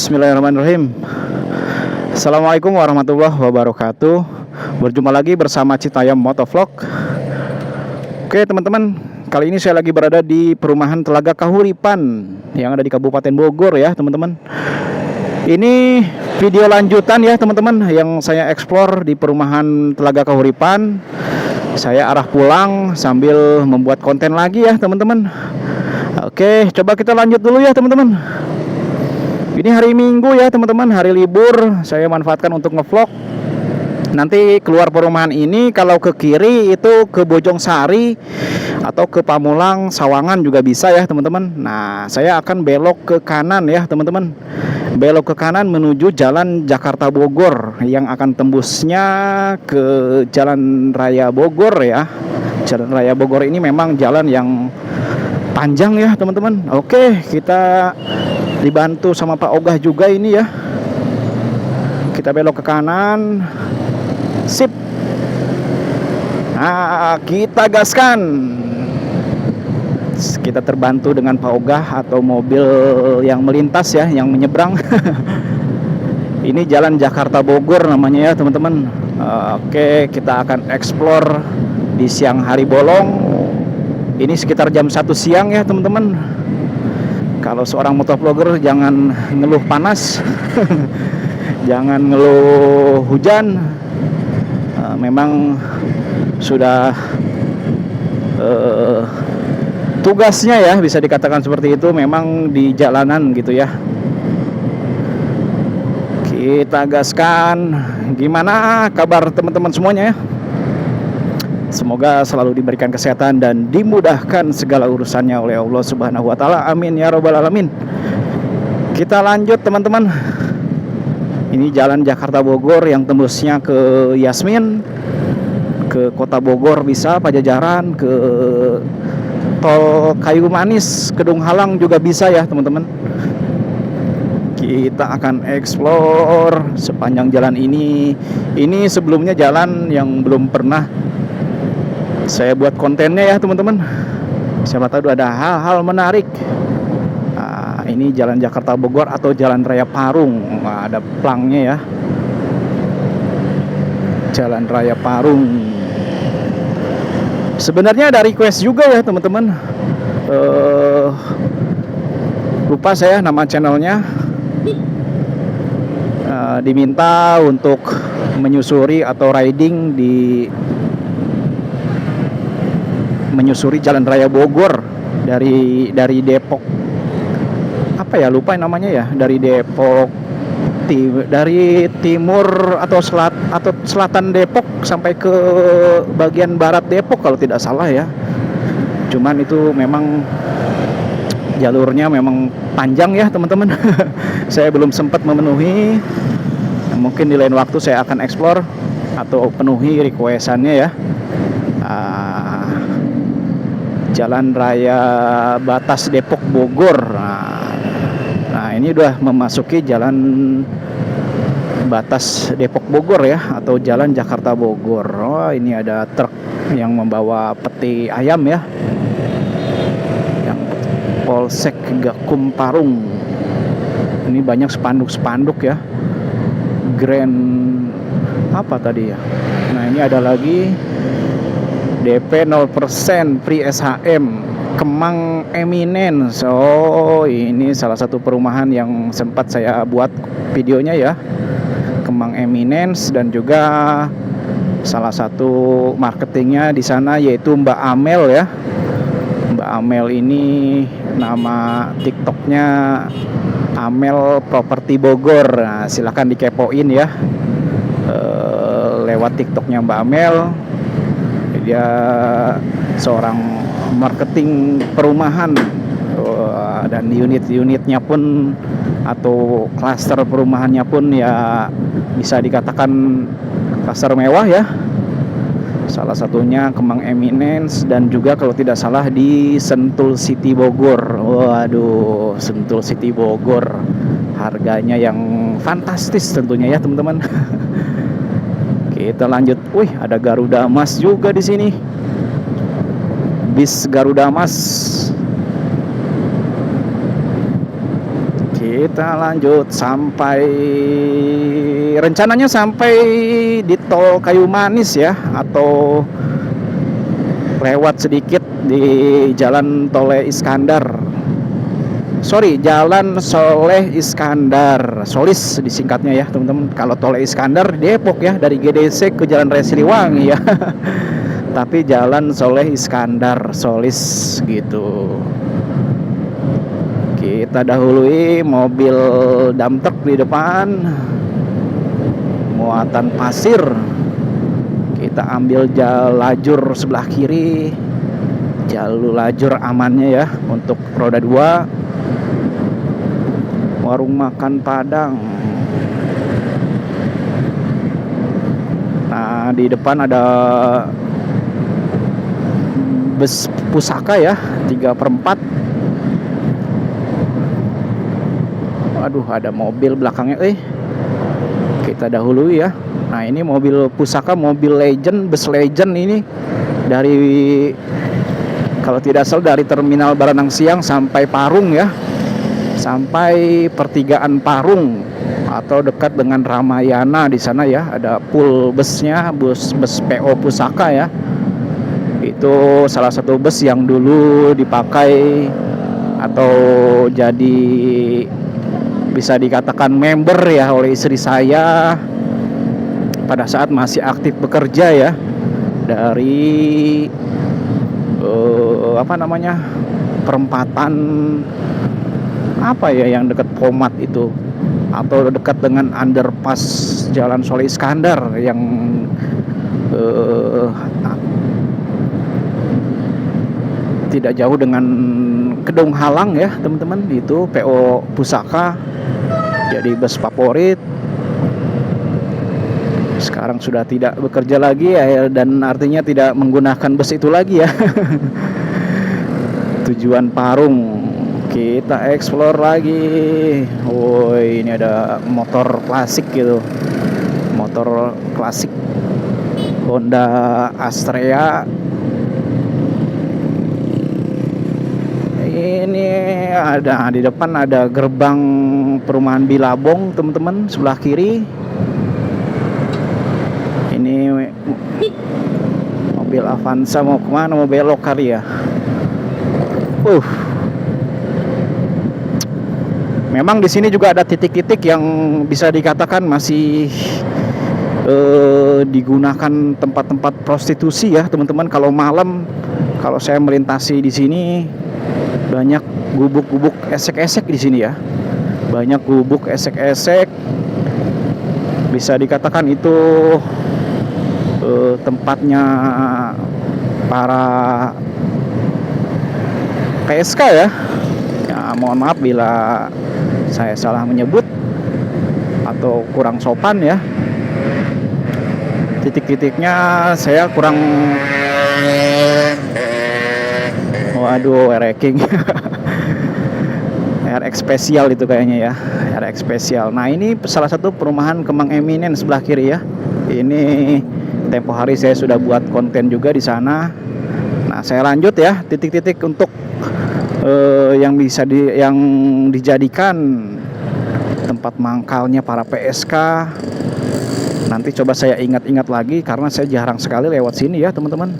Bismillahirrahmanirrahim. Assalamualaikum warahmatullahi wabarakatuh. Berjumpa lagi bersama Citayam Motovlog. Oke teman-teman, kali ini saya lagi berada di perumahan Telaga Kahuripan yang ada di Kabupaten Bogor ya teman-teman. Ini video lanjutan ya teman-teman yang saya eksplor di perumahan Telaga Kahuripan. Saya arah pulang sambil membuat konten lagi ya teman-teman. Oke, coba kita lanjut dulu ya teman-teman. Ini hari Minggu ya teman-teman, hari libur. Saya manfaatkan untuk ngevlog. Nanti keluar perumahan ini, kalau ke kiri itu ke Bojong Sari atau ke Pamulang, Sawangan juga bisa ya teman-teman. Nah, saya akan belok ke kanan ya teman-teman. Belok ke kanan menuju Jalan Jakarta Bogor yang akan tembusnya ke Jalan Raya Bogor ya. Jalan Raya Bogor ini memang jalan yang panjang ya teman-teman. Oke, kita dibantu sama Pak Ogah juga ini ya. Kita belok ke kanan. Sip. Nah, kita gaskan. Kita terbantu dengan Pak Ogah atau mobil yang melintas ya, yang menyeberang. Ini Jalan Jakarta Bogor namanya ya teman-teman. Oke, kita akan explore di siang hari bolong. Ini sekitar jam 1 siang ya teman-teman. Kalau seorang motovlogger jangan ngeluh panas, jangan ngeluh hujan. Memang sudah tugasnya ya, bisa dikatakan seperti itu. Memang di jalanan gitu ya. Kita gaskan. Gimana kabar teman-teman semuanya ya? Semoga selalu diberikan kesehatan dan dimudahkan segala urusannya oleh Allah Subhanahu wa taala. Amin ya rabbal alamin. Kita lanjut teman-teman. Ini Jalan Jakarta Bogor yang tembusnya ke Yasmin, ke Kota Bogor bisa, Pajajaran, ke Tol Kayu Manis, Kedung Halang juga bisa ya teman-teman. Kita akan explore sepanjang jalan ini. Ini sebelumnya jalan yang belum pernah saya buat kontennya ya teman-teman. Siapa tahu ada hal-hal menarik. Nah, ini Jalan Jakarta Bogor atau Jalan Raya Parung. Nah, ada plangnya ya. Jalan Raya Parung. Sebenarnya ada request juga ya teman-teman. Lupa saya nama channelnya. Diminta untuk menyusuri atau riding menyusuri Jalan Raya Bogor dari Depok, apa ya, lupa namanya ya, dari Depok dari timur atau selatan Depok sampai ke bagian barat Depok kalau tidak salah ya. Cuman itu memang jalurnya memang panjang ya teman-teman. Saya belum sempat memenuhi. Mungkin di lain waktu saya akan explore atau penuhi requestannya ya. Jalan Raya Batas Depok Bogor. Nah, ini udah memasuki Jalan Batas Depok Bogor ya, atau Jalan Jakarta Bogor. Oh, ini ada truk yang membawa peti ayam ya, yang Polsek Gakum Parung. Ini banyak spanduk-spanduk ya. Grand apa tadi ya. Nah, ini ada lagi DP 0% Free SHM Kemang Eminence. Oh, ini salah satu perumahan yang sempat saya buat videonya ya, Kemang Eminence. Dan juga salah satu marketingnya di sana yaitu Mbak Amel ya. Mbak Amel ini nama TikToknya Amel Properti Bogor. Nah, silahkan dikepoin ya, lewat TikToknya Mbak Amel. Dia seorang marketing perumahan, dan unit-unitnya pun atau klaster perumahannya pun ya bisa dikatakan klaster mewah ya. Salah satunya Kemang Eminence dan juga kalau tidak salah di Sentul City Bogor. Waduh, Sentul City Bogor. Harganya yang fantastis tentunya ya teman-teman. Kita lanjut. Wih, ada Garuda Mas juga di sini. Bis Garuda Mas. Kita lanjut sampai rencananya sampai di tol Kayu Manis ya, atau lewat sedikit di Jalan Tole Iskandar. Sorry, Jalan Soleh Iskandar, Solis disingkatnya ya teman-teman. Kalau Tole Iskandar Depok ya, dari GDC ke Jalan Raya Siliwangi ya. Tapi Jalan Soleh Iskandar, Solis gitu. Kita dahului mobil dump truck di depan, muatan pasir. Kita ambil lajur sebelah kiri, jalur lajur amannya ya untuk roda 2. Warung makan Padang. Nah, di depan ada bus pusaka ya, 3/4. Aduh, ada mobil belakangnya. Kita dahului ya. Nah, ini mobil pusaka, mobil legend, bus legend ini dari, kalau tidak salah, dari Terminal Baranang Siang sampai Parung ya. Sampai pertigaan Parung atau dekat dengan Ramayana di sana ya. Ada pool busnya, bus PO Pusaka ya. Itu salah satu bus yang dulu dipakai atau jadi bisa dikatakan member ya oleh istri saya pada saat masih aktif bekerja ya, dari perempatan apa ya yang dekat Pomat itu, atau dekat dengan underpass Jalan Soleh Iskandar yang tidak jauh dengan Kedung Halang ya teman-teman. Itu PO Pusaka jadi bus favorit. Sekarang sudah tidak bekerja lagi ya, dan artinya tidak menggunakan bus itu lagi ya. Tujuan Parung. Kita explore lagi. Woi, ini ada motor klasik gitu. Motor klasik Honda Astrea. Ini ada di depan, ada gerbang perumahan Bilabong teman-teman, sebelah kiri. Ini mobil Avanza mau kemana, mau belok kali ya. Memang di sini juga ada titik-titik yang bisa dikatakan masih digunakan tempat-tempat prostitusi ya teman-teman. Kalau malam, kalau saya melintasi di sini, banyak gubuk-gubuk esek-esek di sini ya. Banyak gubuk esek-esek. Bisa dikatakan itu tempatnya para PSK ya. Ya, mohon maaf bila saya salah menyebut atau kurang sopan ya. Titik-titiknya saya kurang. Waduh, RX RX spesial itu kayaknya ya, RX spesial. Nah, ini salah satu perumahan Kemang Eminent sebelah kiri ya. Ini tempo hari saya sudah buat konten juga di sana. Nah, saya lanjut ya, titik-titik untuk yang bisa yang dijadikan tempat mangkalnya para PSK. Nanti coba saya ingat-ingat lagi karena saya jarang sekali lewat sini ya teman-teman.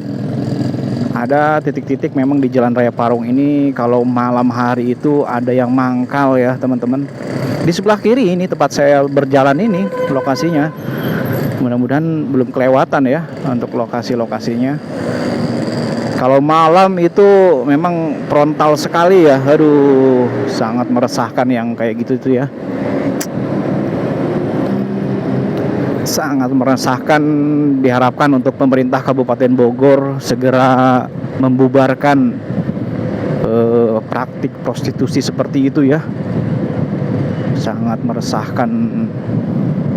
Ada titik-titik memang di Jalan Raya Parung ini kalau malam hari itu ada yang mangkal ya teman-teman. Di sebelah kiri ini tempat saya berjalan ini lokasinya. Mudah-mudahan belum kelewatan ya untuk lokasi-lokasinya. Kalau malam itu memang frontal sekali ya. Aduh, sangat meresahkan yang kayak gitu tuh ya. Sangat meresahkan. Diharapkan untuk pemerintah Kabupaten Bogor segera membubarkan praktik prostitusi seperti itu ya. Sangat meresahkan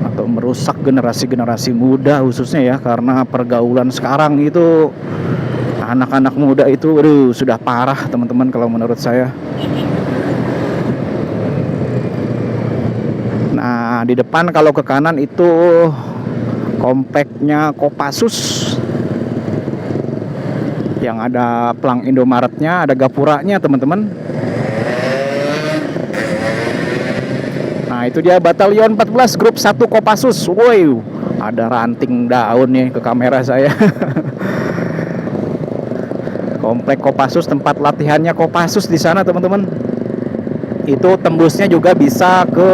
atau merusak generasi-generasi muda khususnya ya, karena pergaulan sekarang itu anak-anak muda itu sudah parah teman-teman kalau menurut saya. Nah, di depan kalau ke kanan itu kompleknya Kopassus yang ada pelang Indomaretnya, ada gapuranya teman-teman. Nah, itu dia Batalion 14 Grup 1 Kopassus. Woi, ada ranting daun nih ke kamera saya. Komplek Kopassus, tempat latihannya Kopassus di sana, teman-teman. Itu tembusnya juga bisa ke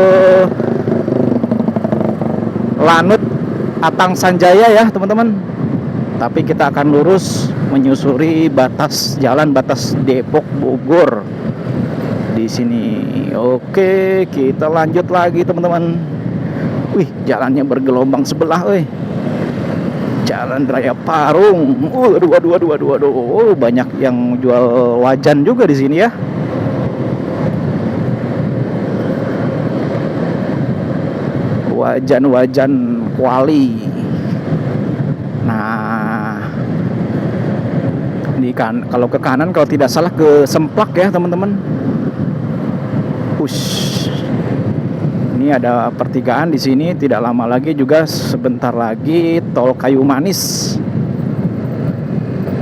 Lanut Atang Sanjaya ya, teman-teman. Tapi kita akan lurus menyusuri jalan batas Depok Bogor di sini. Oke, kita lanjut lagi, teman-teman. Wih, jalannya bergelombang sebelah, wih. Jalan Raya Parung. Aduh. Banyak yang jual wajan juga di sini ya. Wajan kuali. Nah, kalau ke kanan kalau tidak salah ke Semplak ya, teman-teman. Ini ada pertigaan di sini. Tidak lama lagi juga, sebentar lagi tol Kayu Manis.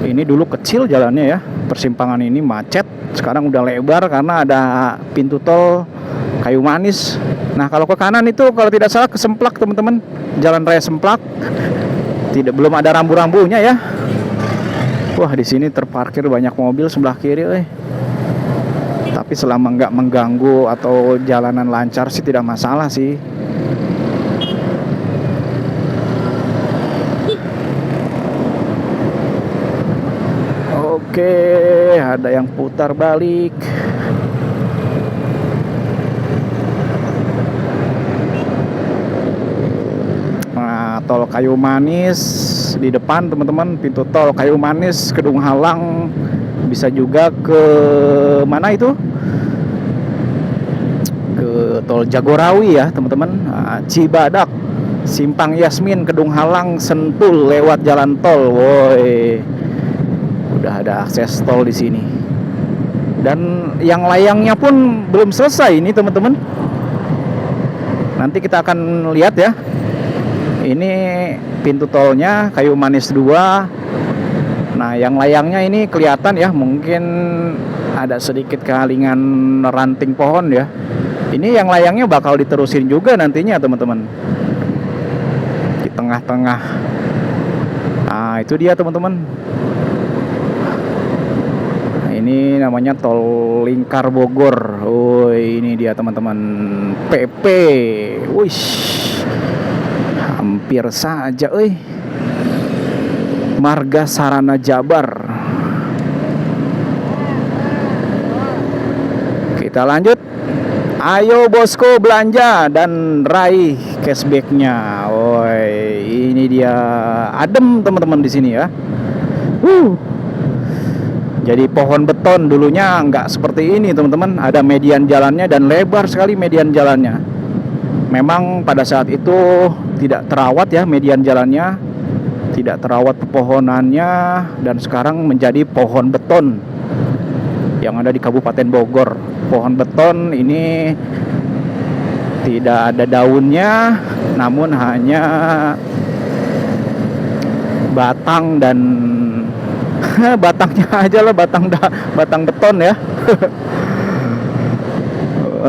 Ini dulu kecil jalannya ya. Persimpangan ini macet. Sekarang udah lebar karena ada pintu tol Kayu Manis. Nah, kalau ke kanan itu kalau tidak salah ke Semplak, teman-teman. Jalan Raya Semplak. Belum ada rambu-rambunya ya. Wah, di sini terparkir banyak mobil sebelah kiri, Tapi selama nggak mengganggu atau jalanan lancar sih tidak masalah sih. Oke, ada yang putar balik. Nah, tol Kayu Manis di depan, teman-teman. Pintu tol Kayu Manis, Kedung Halang. Bisa juga ke mana itu? Ke tol Jagorawi ya, teman-teman. Nah, Cibadak, Simpang Yasmin, Kedung Halang, Sentul lewat jalan tol. Woi. Udah ada akses tol di sini. Dan yang layangnya pun belum selesai ini, teman-teman. Nanti kita akan lihat ya. Ini pintu tolnya Kayu Manis 2. Nah, yang layangnya ini kelihatan ya, mungkin ada sedikit kehalingan ranting pohon ya. Ini yang layangnya bakal diterusin juga nantinya, teman-teman. Di tengah-tengah. Nah, itu dia, teman-teman. Nah, ini namanya tol Lingkar Bogor. Oh, ini dia, teman-teman. PP. Wih. Hampir saja, Marga Sarana Jabar. Kita lanjut. Ayo bosku belanja dan raih cashbacknya. Woi, ini dia adem, teman-teman, di sini ya. Jadi pohon beton dulunya nggak seperti ini, teman-teman. Ada median jalannya dan lebar sekali median jalannya. Memang pada saat itu tidak terawat ya median jalannya, tidak terawat pepohonannya, dan sekarang menjadi pohon beton yang ada di Kabupaten Bogor. Pohon beton ini tidak ada daunnya, namun hanya batang dan batangnya aja lah, batang beton ya.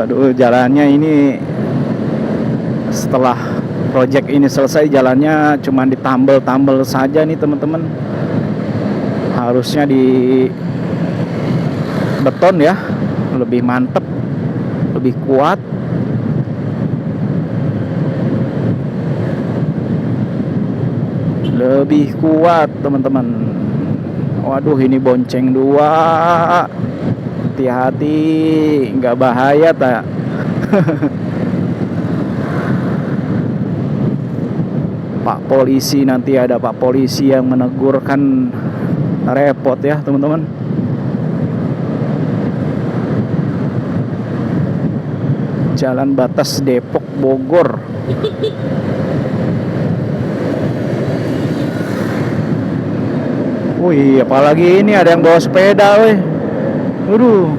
Aduh, jalannya ini setelah proyek ini selesai, jalannya cuma ditambal-tambal saja nih, teman-teman. Harusnya di beton ya, lebih mantep, lebih kuat. Lebih kuat, teman-teman. Waduh, ini bonceng 2. Hati-hati, nggak bahaya tak? Pak polisi, nanti ada Pak polisi yang menegur, kan repot ya, teman-teman. Jalan batas Depok Bogor. Wih, apalagi ini ada yang bawa sepeda, weh. Waduh.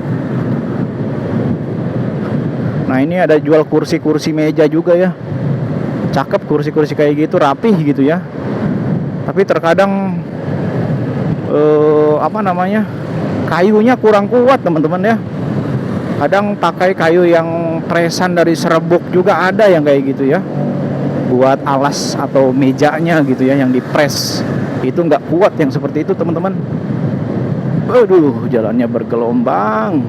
Nah, ini ada jual kursi-kursi meja juga ya. Cakep kursi-kursi kayak gitu, rapih gitu ya. Tapi terkadang kayunya kurang kuat, teman-teman ya. Kadang pakai kayu yang presan dari serbuk juga ada yang kayak gitu ya, buat alas atau mejanya gitu ya, yang dipres. Itu nggak kuat yang seperti itu teman-teman. Aduh, jalannya bergelombang.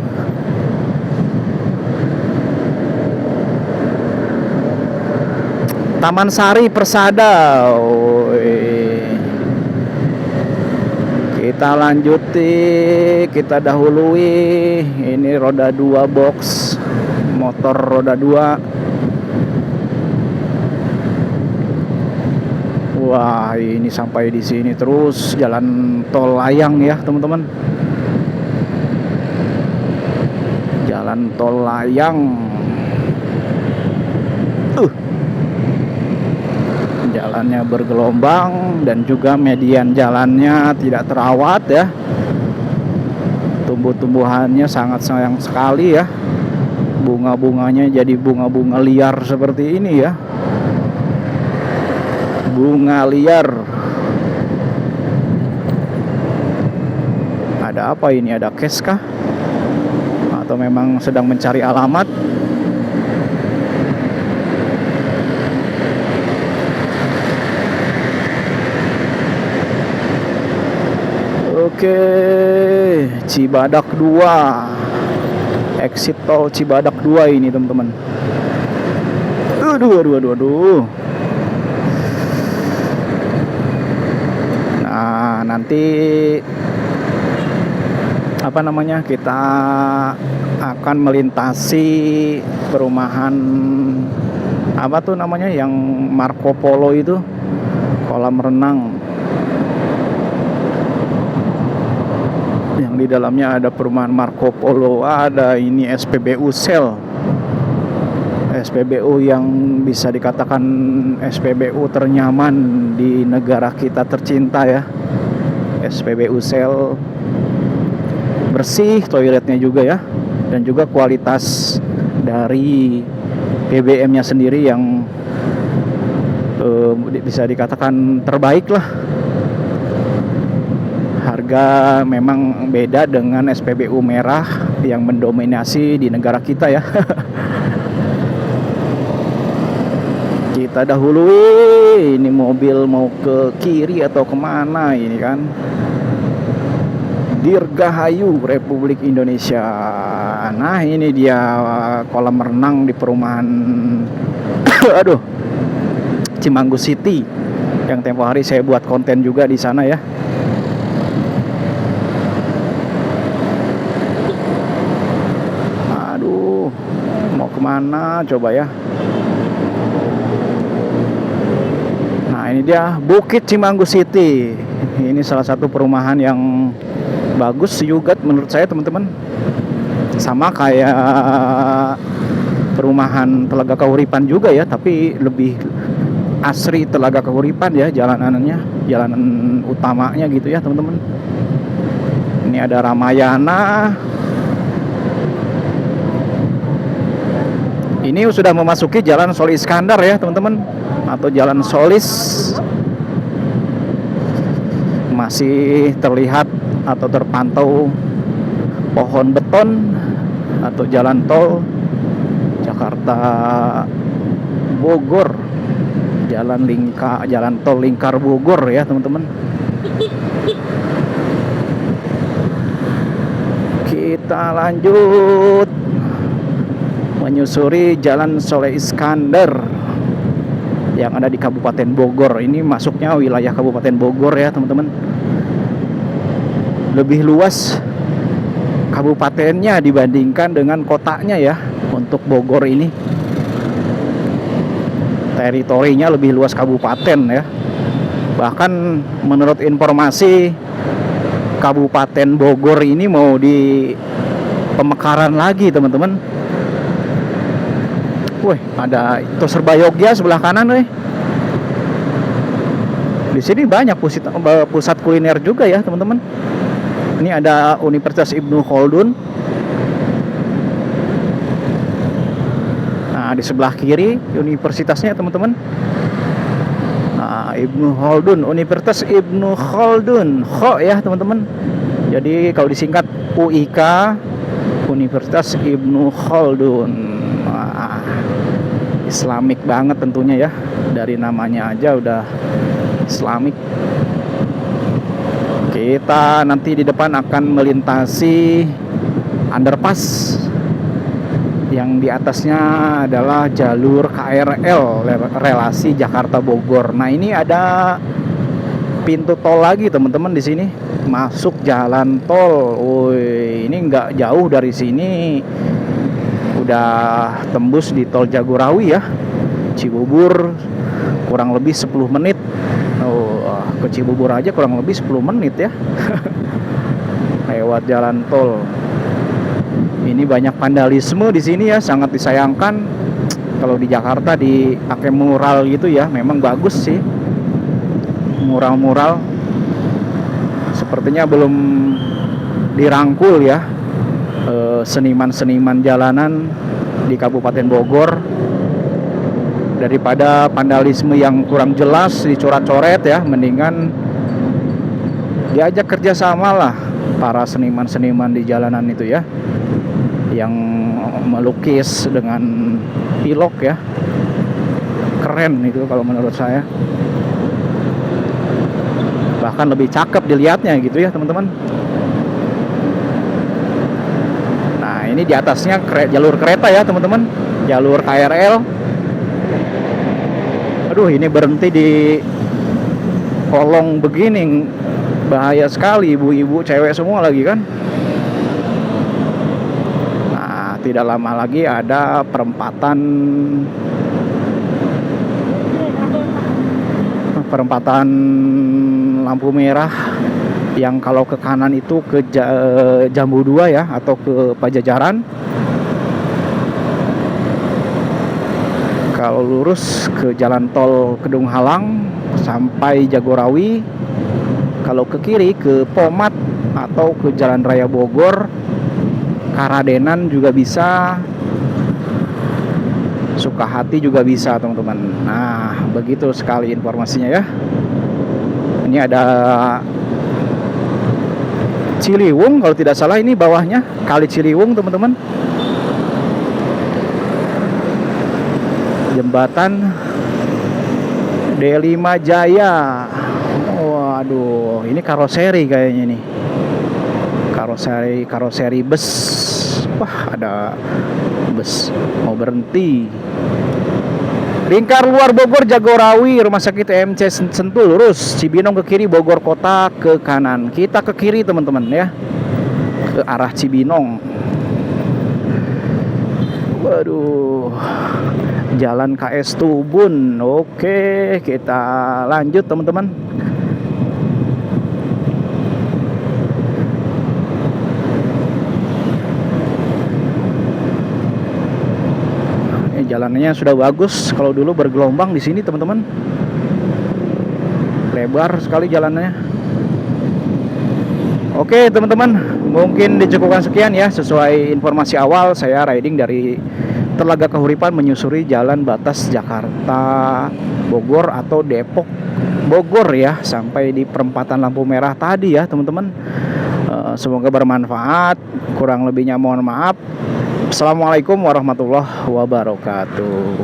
Taman Sari Persada. Kita lanjuti, kita dahului. Ini roda 2 box, motor roda 2. Wah, ini sampai di sini terus jalan tol layang ya, teman-teman. Jalan tol layang. Jalannya bergelombang dan juga median jalannya tidak terawat ya. Tumbuh-tumbuhannya sangat sayang sekali ya. Bunga-bunganya jadi bunga-bunga liar seperti ini ya. Bunga liar. Ada apa ini? Ada cash kah? Atau memang sedang mencari alamat? Oke, Cibadak 2. Exit tol Cibadak 2 ini, teman-teman. Aduh. Nah, nanti apa namanya? Kita akan melintasi perumahan apa tuh namanya yang Marco Polo itu, kolam renang. Yang di dalamnya ada perumahan Marco Polo, ada ini SPBU Sel. SPBU yang bisa dikatakan SPBU ternyaman di negara kita tercinta ya. SPBU Sel, bersih toiletnya juga ya, dan juga kualitas dari BBM-nya sendiri yang bisa dikatakan terbaik lah. Harga memang beda dengan SPBU merah yang mendominasi di negara kita ya. Kita dahului. Ini mobil mau ke kiri atau kemana ini kan? Dirgahayu Republik Indonesia. Nah, ini dia kolam renang di perumahan aduh, Cimanggu City, yang tempo hari saya buat konten juga di sana ya. Kemana coba ya. Nah, ini dia Bukit Cimanggu City. Ini salah satu perumahan yang bagus juga menurut saya, teman-teman. Sama kayak perumahan Telaga Kahuripan juga ya, tapi lebih asri Telaga Kahuripan ya, jalanannya, jalanan utamanya gitu ya, teman-teman. Ini ada Ramayana. Ini sudah memasuki Jalan Soli Iskandar ya, teman-teman, atau Jalan Solis. Masih terlihat atau terpantau pohon beton atau jalan tol Jakarta Bogor, jalan tol lingkar Bogor ya, teman-teman. Kita lanjut menyusuri Jalan Soleh Iskandar yang ada di Kabupaten Bogor. Ini masuknya wilayah Kabupaten Bogor ya, teman-teman. Lebih luas kabupatennya dibandingkan dengan kotanya ya. Untuk Bogor ini teritorinya lebih luas kabupaten ya. Bahkan menurut informasi, Kabupaten Bogor ini mau di pemekaran lagi, teman-teman. Wih, ada itu Serbayogya sebelah kanan, weh. Di sini banyak pusat kuliner juga ya, teman-teman. Ini ada Universitas Ibnu Khaldun. Nah, di sebelah kiri universitasnya, teman-teman. Nah, Ibnu Khaldun, Universitas Ibnu Khaldun, Kho ya, teman-teman. Jadi kalau disingkat UIK, Universitas Ibnu Khaldun. Wah, Islamik banget tentunya ya. Dari namanya aja udah Islamik. Kita nanti di depan akan melintasi underpass yang di atasnya adalah jalur KRL relasi Jakarta Bogor. Nah, ini ada pintu tol lagi teman-teman di sini. Masuk jalan tol. Woi, ini nggak jauh dari sini. Udah tembus di tol Jagorawi ya. Cibubur kurang lebih 10 menit. Oh, ke Cibubur aja kurang lebih 10 menit ya. Lewat jalan tol. Ini banyak vandalisme di sini ya, sangat disayangkan. Kalau di Jakarta dipakai mural gitu ya, memang bagus sih. Mural-mural sepertinya belum dirangkul ya. Seniman-seniman jalanan di Kabupaten Bogor. Daripada vandalisme yang kurang jelas dicoret-coret ya, mendingan diajak kerjasama lah para seniman-seniman di jalanan itu ya, yang melukis dengan pilok ya, keren itu kalau menurut saya, bahkan lebih cakep dilihatnya gitu ya teman-teman. Nah, ini di atasnya jalur kereta ya teman-teman, jalur KRL. Aduh, ini berhenti di kolong begini, bahaya sekali, ibu-ibu cewek semua lagi kan. Tidak lama lagi ada perempatan lampu merah yang kalau ke kanan itu ke Jambu 2 ya, atau ke Pajajaran. Kalau lurus ke jalan tol Kedung Halang sampai Jagorawi. Kalau ke kiri ke Pomat atau ke Jalan Raya Bogor, Karadenan juga bisa, Sukahati juga bisa teman-teman. Nah, begitu sekali informasinya ya. Ini ada Ciliwung kalau tidak salah, ini bawahnya Kali Ciliwung teman-teman. Jembatan D5 Jaya. Waduh, ini karoseri kayaknya nih. Karoseri bus. Wah, ada bus mau berhenti. Lingkar luar Bogor Jagorawi, Rumah Sakit EMC Sentul lurus, Cibinong ke kiri, Bogor Kota ke kanan. Kita ke kiri teman-teman ya, ke arah Cibinong. Waduh, Jalan KS Tubun. Oke, kita lanjut teman-teman. Jalannya sudah bagus. Kalau dulu bergelombang di sini teman-teman, lebar sekali jalannya. Oke teman-teman, mungkin dicukupkan sekian ya. Sesuai informasi awal, saya riding dari Telaga Kahuripan menyusuri jalan batas Jakarta Bogor atau Depok Bogor ya, sampai di perempatan lampu merah tadi ya teman-teman. Semoga bermanfaat. Kurang lebihnya mohon maaf. Assalamualaikum warahmatullahi wabarakatuh.